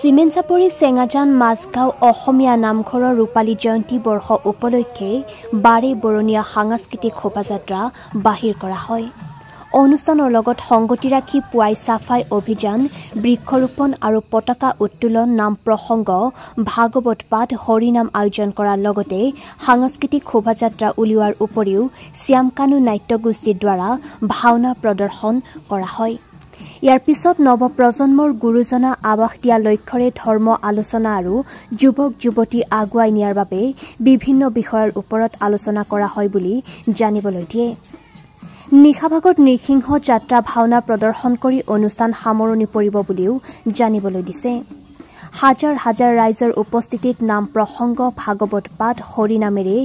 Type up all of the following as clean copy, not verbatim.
চিমেনচাপৰি চেঙাজান মাজগাঁও অসমীয়া নামঘৰৰ ৰূপালী জয়ন্তী বৰ্ষ উপলক্ষে বাৰে বৰণীয়া সাংস্কৃতিক শোভাযাত্ৰা বাহিৰ কৰা হয়। অনুষ্ঠানৰ লগত সংগতি ৰাখি পুৱাই সাফাই অভিযান, বৃক্ষৰোপণ আৰু পতাকা উত্তোলন, নাম প্ৰসংগ, ভাগৱত পাঠ, হৰিনাম আয়োজন কৰাৰ লগতে সাংস্কৃতিক শোভাযাত্ৰা উলিওৱাৰ উপৰিও শ্যামকানু নাট্যগোষ্ঠীৰ দ্বাৰা ভাওনা প্ৰদৰ্শন কৰা হয়। ইয়াৰ পিছত নৱপ্ৰজন্মৰ গুৰুজনা আৱাস দিয়া লক্ষ্যৰে ধৰ্ম আলোচনা আৰু যুৱক যুৱতী আগুৱাই নিয়াৰ বাবে বিভিন্ন বিষয়ৰ ওপৰত আলোচনা কৰা হয় বুলি জানিবলৈ দিয়ে। নিশাভাগত নৃসিংহ যাত্ৰা ভাওনা প্ৰদৰ্শন কৰি অনুষ্ঠান সামৰণি পৰিব বুলিও জানিবলৈ দিছে। হাজাৰ হাজাৰ ৰাইজৰ উপস্থিতিত নাম প্ৰসংগ, ভাগৱত পাঠ, হৰিনামেৰে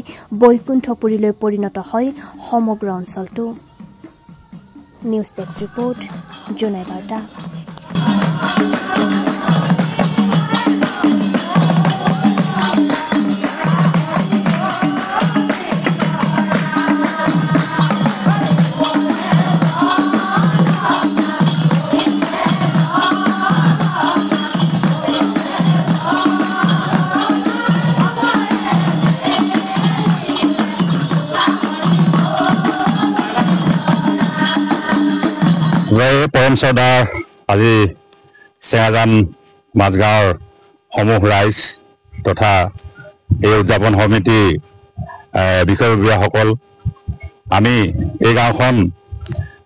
বৈকুণ্ঠপুৰীলৈ পৰিণত হয় সমগ্ৰ অঞ্চলটো। নিউজ ডেস্ক ৰিপোৰ্ট, জোনাই বাৰ্তা। পৰম শ্ৰদ্ধাৰ আজি চেঙাজান মাজগাঁৱৰ সমূহ ৰাইজ তথা এই উদযাপন সমিতিৰ বিষয়ববীয়াসকল, আমি এই গাঁওখন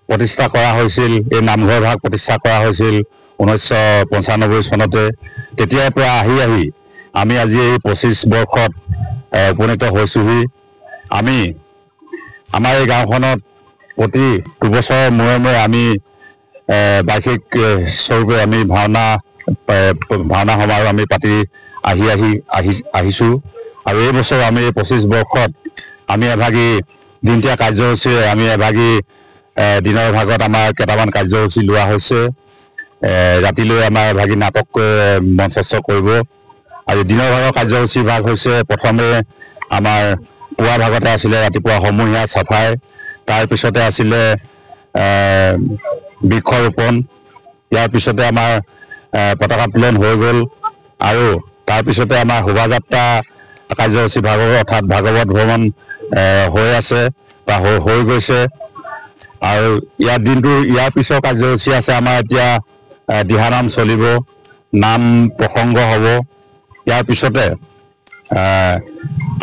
প্ৰতিষ্ঠা কৰা হৈছিল, এই নামঘৰ ভাগ প্ৰতিষ্ঠা কৰা হৈছিল 1995 চনতে। তেতিয়াৰ পৰা আহি আমি আজি এই 25 বৰ্ষত উপনীত হৈছোহি। আমি আমাৰ এই গাঁওখনত প্ৰতি দুবছৰৰ মূৰে মূৰে আমি বাৰ্ষিক স্বৰূপে আমি ভাওনা সমাৰোহ আমি পাতি আহিছোঁ। আৰু এই বছৰ আমি 25 বৰ্ষত আমি এভাগী দিনতীয়া কাৰ্যসূচীৰে আমি এভাগী দিনৰ ভাগত আমাৰ কেইটামান কাৰ্যসূচী লোৱা হৈছে। ৰাতিলৈ আমাৰ এভাগী নাটক মঞ্চস্থ কৰিব। আৰু দিনৰ ভাগৰ কাৰ্যসূচী ভাগ হৈছে, প্ৰথমে আমাৰ পুৱা ভাগতে আছিলে ৰাতিপুৱা সমূহীয়া চাফাই, তাৰপিছতে আছিলে বৃক্ষৰোপণ, ইয়াৰ পিছতে আমাৰ পতাকা উত্তোলন হৈ গ'ল। আৰু তাৰপিছতে আমাৰ শোভাযাত্ৰা কাৰ্যসূচী অৰ্থাৎ ভাগৱত ভ্ৰমণ হৈ আছে বা হৈ গৈছে। আৰু ইয়াৰ পিছৰ কাৰ্যসূচী আছে আমাৰ এতিয়া দিহানাম চলিব, নাম প্ৰসংগ হ'ব। ইয়াৰ পিছতে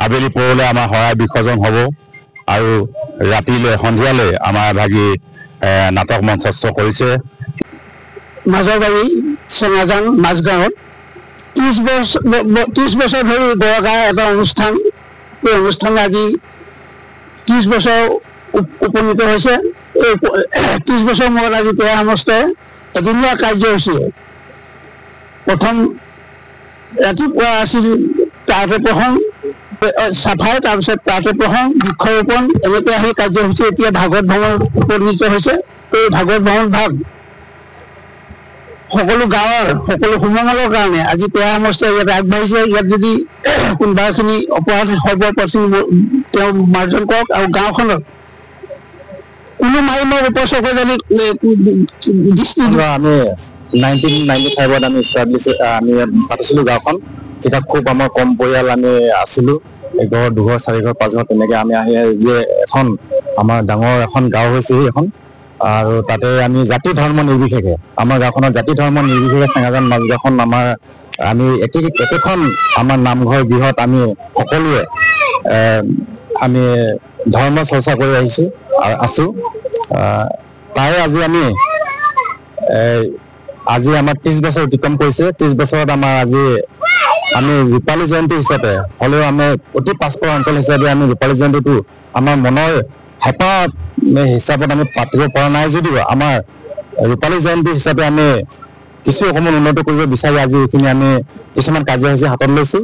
আবেলি পৰলৈ আমাৰ শৰাই বিসৰ্জন হ'ব আৰু ৰাতিলৈ সন্ধিয়ালৈ আমাৰ এভাগী নাটক মঞ্চস্থ কৰিছে। মাজৰবাৰী চেঙাজান মাজগাঁৱত 30 বছৰ ধৰি গড়গা এটা অনুষ্ঠান, এই অনুষ্ঠান আজি 30 বছৰ উপনীত হৈছে। এই 30 বছৰ মূৰত আজি তেয়া সমষ্টই এদিনীয়া কাৰ্যসূচীয়ে প্ৰথম ৰাতিপুৱা আছিল প্ৰাৰ্থ প্ৰসংগ, চাফাই, তাৰপিছত প্ৰাৰ্থ প্ৰসংগ, বৃক্ষৰোপণ, এনেকৈ আহি কাৰ্যসূচী এতিয়া ভাগৱত ভ্ৰমণ উপনীত হৈছে। এই ভাগৱত ভ্ৰমণ ভাগ সকলো গাঁৱৰ সকলো সুমংগলৰ কাৰণে আজি তেয়া সমষ্টই ইয়াত আগবাঢ়িছে। ইয়াত যদি কোনোবাখিনি অপৰাধ সৰ্বপ্ৰথম তেওঁ মাৰ্জন কৰক আৰু গাঁওখনত কোনো মাৰিমৰ উপচকজানি দৃষ্টি। আমি 1995ত আমি আমি পাতিছিলোঁ গাঁওখন। তেতিয়া খুব আমাৰ কম পৰিয়াল আমি আছিলোঁ, এঘৰ দুঘৰ 4 ঘৰ 5 ঘৰ তেনেকৈ আমি আহি যে এখন আমাৰ ডাঙৰ এখন গাঁও হৈছে এখন। আৰু তাতে আমি জাতি ধৰ্ম নিৰ্বিশেষে, আমাৰ গাঁওখনৰ জাতি ধৰ্ম নিৰ্বিশেষে চেঙাজান মাজগাঁওখন আমি একেখন আমাৰ নামঘৰ গৃহত আমি সকলোৱে আমি ধৰ্ম চৰ্চা কৰি আছোঁ। তাৰে আজি আমাৰ 30 বছৰ অতিক্ৰম কৰিছে। 30 বছৰত আমাৰ আমি ৰূপালী জয়ন্তী হিচাপে হ'লেও আমি অতি পাছপৰা অঞ্চল হিচাপে আমি ৰূপালী জয়ন্তীটো আমাৰ মনৰ হেঁপাহ হিচাপত আমি পাতিব পৰা নাই যদিও আমাৰ ৰূপালী জয়ন্তী হিচাপে আমি কিছু অকণমান উন্নত কৰিব বিচাৰি আজি এইখিনি আমি কিছুমান কাৰ্যসূচী হাতত লৈছোঁ।